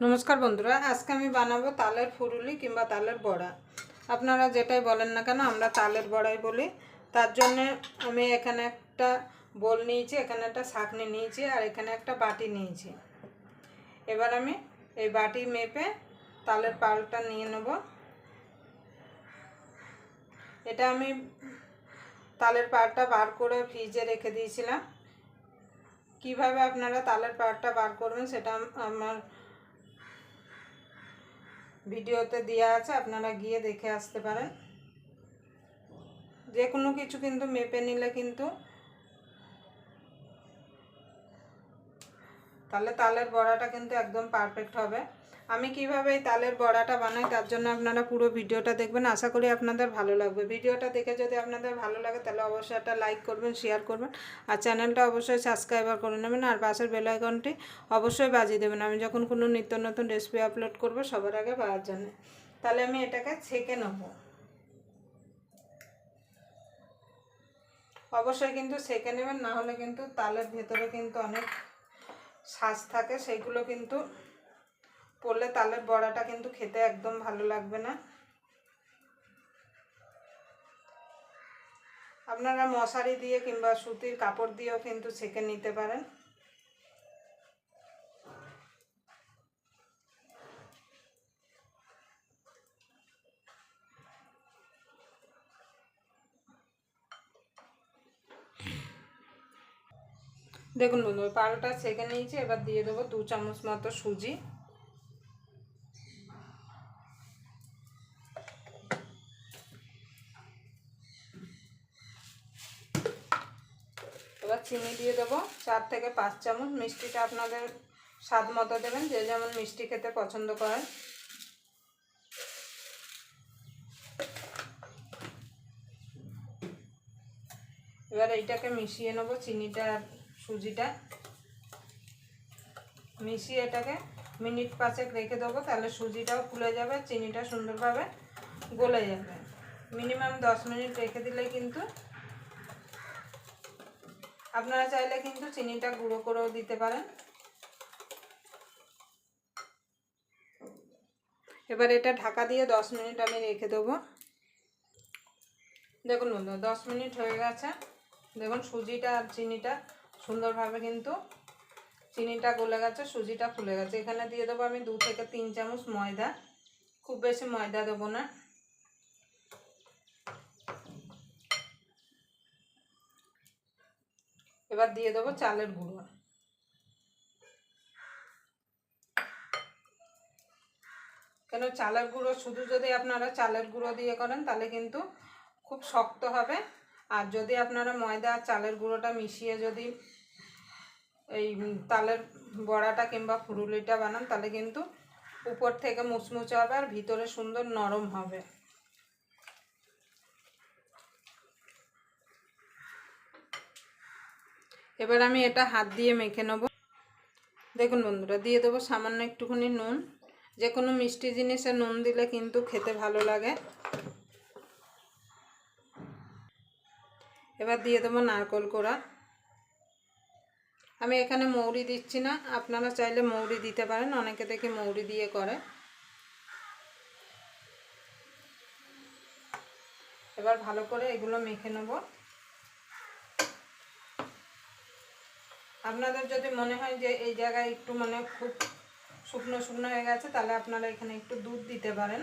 নমস্কার বন্ধুরা, আজকে আমি বানাবো তালের ফুরুলি কিংবা তালের বড়া। আপনারা যেটাই বলেন না কেন আমরা তালের বড়াই বলি। তার জন্য আমি এখানে একটা বোল নিয়েছি, এখানে একটা ছাঁকনি নিয়েছি আর এখানে একটা বাটি নিয়েছি। এবার আমি এই বাটি মেপে তালের পালটা নিয়ে নেব। এটা আমি তালের পালটা বার করে ফ্রিজে রেখে দিয়েছিলাম। কিভাবে আপনারা তালের পালটা বার করবেন সেটা আমার ভিডিওতে দেওয়া আছে, আপনারা গিয়ে দেখে আসতে পারেন। যে কোনো কিছু কিন্তু মেপে নিলে কিন্তু তাহলে তালের বড়াটা কিন্তু একদম পারফেক্ট হবে। আমি কিভাবে এই তালের বড়াটা বানাই তার জন্য আপনারা পুরো ভিডিওটা দেখবেন, আশা করি আপনাদের ভালো লাগবে। ভিডিওটা দেখে যদি আপনাদের ভালো লাগে তাহলে অবশ্যই একটা লাইক করবেন, শেয়ার করবেন আর চ্যানেলটা অবশ্যই সাবস্ক্রাইবার করে নেবেন আর পাশের বেল আইকনটি অবশ্যই বাজিয়ে দেবেন, আমি যখন কোনো নিত্য নতুন রেসিপি আপলোড করব সবার আগে পাওয়ার জন্য। তাহলে আমি এটাকে ছেঁকে নেব। অবশ্যই কিন্তু ছেঁকে নেবেন, না হলে কিন্তু তালের ভেতরে কিন্তু অনেক শাঁস থাকে, সেইগুলো কিন্তু পড়লে তালের বড়াটা কিন্তু খেতে একদম ভালো লাগবে না। আপনারা মশারি দিয়ে কিংবা সুতির কাপড় দিয়েও কিন্তু ছেঁকে নিতে পারেন। দেখুন বন্ধু, পালটা ছেঁকে নিয়েছি। এবার দিয়ে দেবো 2 চামচ মতো সুজি। এবার চিনি দিয়ে দেবো 4 থেকে 5 চামচ। মিষ্টিটা আপনাদের স্বাদ মতো দেবেন, যে যেমন মিষ্টি খেতে পছন্দ করেন। এবার এইটাকে মিশিয়ে নেবো, চিনিটা আর সুজিটা মিশিয়ে এটাকে মিনিট 5 রেখে দেবো। তাহলে সুজিটাও ফুলে যাবে, চিনিটা সুন্দরভাবে গলে যাবে। মিনিমাম 10 মিনিট রেখে দিলে কিন্তু, আপনারা চাইলে কিন্তু চিনিটা গুঁড়ো করেও দিতে পারেন। এবার এটা ঢাকা দিয়ে 10 মিনিট আমি রেখে দেবো। দেখুন বন্ধু, 10 মিনিট হয়ে গেছে। দেখুন সুজিটা আর চিনিটা সুন্দরভাবে কিন্তু চিনিটা গলে গেছে, সুজিটা ফুলে গেছে। এখানে দিয়ে দেবো আমি 2 থেকে 3 চামচ ময়দা, খুব বেশি ময়দা দেবো না। এবার দিয়ে দেবো চালের গুঁড়ো। কেন চালের গুঁড়ো শুধু যদি আপনারা চালের গুঁড়ো দিয়ে করেন তাহলে কিন্তু খুব শক্ত হবে, আর যদি আপনারা ময়দা আর চালের গুঁড়োটা মিশিয়ে যদি এই তালের বড়াটা কিংবা ফুরুলিটা বানান তাহলে কিন্তু উপর থেকে মুচমুচে হবে আর ভিতরে সুন্দর নরম হবে। এবার আমি এটা হাত দিয়ে মেখে নেব। দেখুন বন্ধুরা, দিয়ে দেবো সামান্য একটুখানি নুন। যে কোনো মিষ্টি জিনিসে নুন দিলে কিন্তু খেতে ভালো লাগে। এবার দিয়ে দেবো নারকেল কোড়া। আমি এখানে মৌরি দিচ্ছি না, আপনারা চাইলে মৌরি দিতে পারেন, অনেকে দেখি মৌরি দিয়ে করে। এবার ভালো করে এগুলো মেখে নেব। আপনাদের যদি মনে হয় যে এই জায়গায় একটু মানে খুব শুকনো শুকনো হয়ে গেছে তাহলে আপনারা এখানে একটু দুধ দিতে পারেন।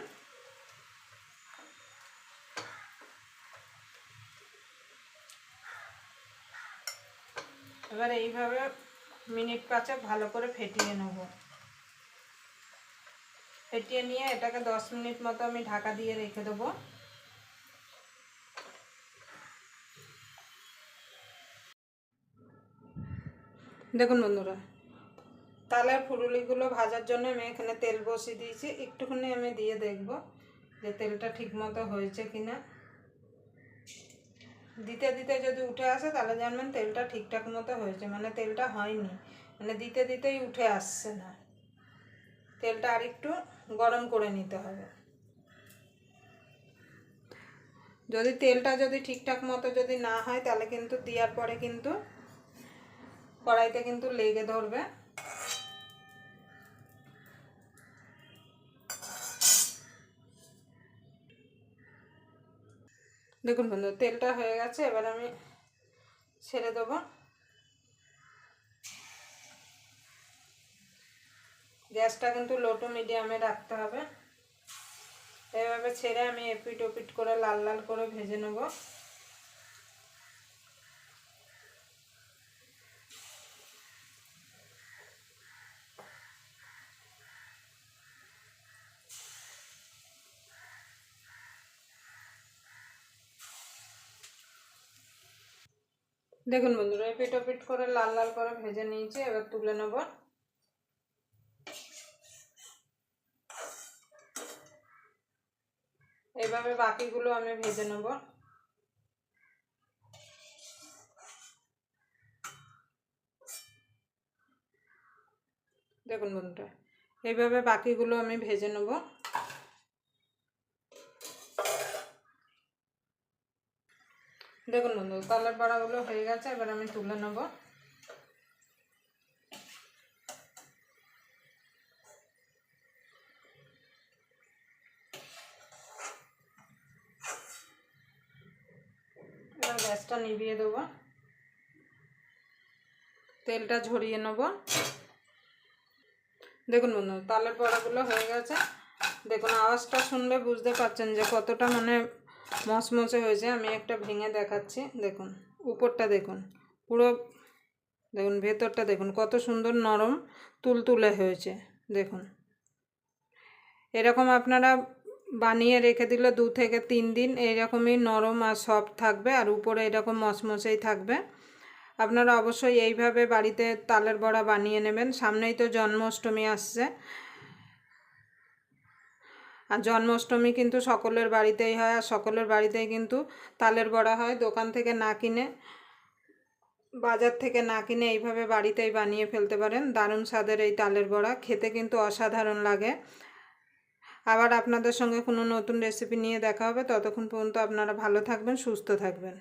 এবার এইভাবে মিনিট 5 ভালো করে ফেটিয়ে নেব। ফেটিয়ে নিয়ে এটাকে 10 মিনিট মতো আমি ঢাকা দিয়ে রেখে দেবো। দেখুন বন্ধুরা, তালের ফুরুলিগুলো ভাজার জন্য আমি এখানে তেল বসিয়ে দিয়েছি। একটুখানি আমি দিয়ে দেখব যে তেলটা ঠিক মতো হয়েছে কিনা। দিতে দিতে যদি উঠে আসে তাহলে জানবেন তেলটা ঠিকঠাক মতো হয়েছে, মানে তেলটা হয়নি, মানে দিতে দিতেই উঠে আসছে না। তেলটা আরেকটু গরম করে নিতে হবে। যদি তেলটা যদি ঠিকঠাক মতো যদি না হয় তাহলে কিন্তু দেওয়ার পরে কিন্তু কড়াইতে কিন্তু লেগে ধরবে। দেখুন বন্ধু তেলটা হয়ে গেছে, এবার আমি ছেড়ে দেবো। গ্যাসটা কিন্তু লো টু মিডিয়ামে রাখতে হবে। এভাবে ছেড়ে আমি এপিট ওপিট করে লাল লাল করে ভেজে নেব। দেখুন বন্ধুরা এপিট ওপিট করে লাল লাল করে ভেজে নিয়েছি, এবার তুলে নেব। এইভাবে বাকিগুলো আমি ভেজে নেব। দেখুন বন্ধুরা এইভাবে বাকিগুলো আমি ভেজে নেব। দেখুন বন্ধু তালের বড়াগুলো হয়ে গেছে, এবার আমি তুলে নেব। এবার গ্যাসটা নিভিয়ে দেবো, তেলটা ঝরিয়ে নেব। দেখুন বন্ধু তালের বড়াগুলো হয়ে গেছে। দেখুন আওয়াজটা শুনলে বুঝতে পারছেন যে কতটা মানে মচমচে হয়েছে। আমি একটা ভেঙে দেখাচ্ছি। দেখুন উপরটা দেখুন পুরো, দেখুন ভেতরটা দেখুন কত সুন্দর নরম তুলতুলে হয়েছে। দেখুন এরকম আপনারা বানিয়ে রেখে দিলে 2 থেকে 3 দিন এইরকমই নরম আর সফট থাকবে, আর উপরে এরকম মচমচেই থাকবে। আপনারা অবশ্যই এইভাবে বাড়িতে তালের বড়া বানিয়ে নেবেন। সামনেই তো জন্মাষ্টমী আসছে, আর জন্মাষ্টমী কিন্তু সকলের বাড়িতেই হয়, আর সকলের বাড়িতেই কিন্তু তালের বড়া হয়। দোকান থেকে না কিনে, বাজার থেকে না কিনে এইভাবে বাড়িতেই বানিয়ে ফেলতে পারেন। দারুণ স্বাদের এই তালের বড়া, খেতে কিন্তু অসাধারণ লাগে। আবার আপনাদের সঙ্গে কোনো নতুন রেসিপি নিয়ে দেখা হবে। ততক্ষণ পর্যন্ত আপনারা ভালো থাকবেন, সুস্থ থাকবেন।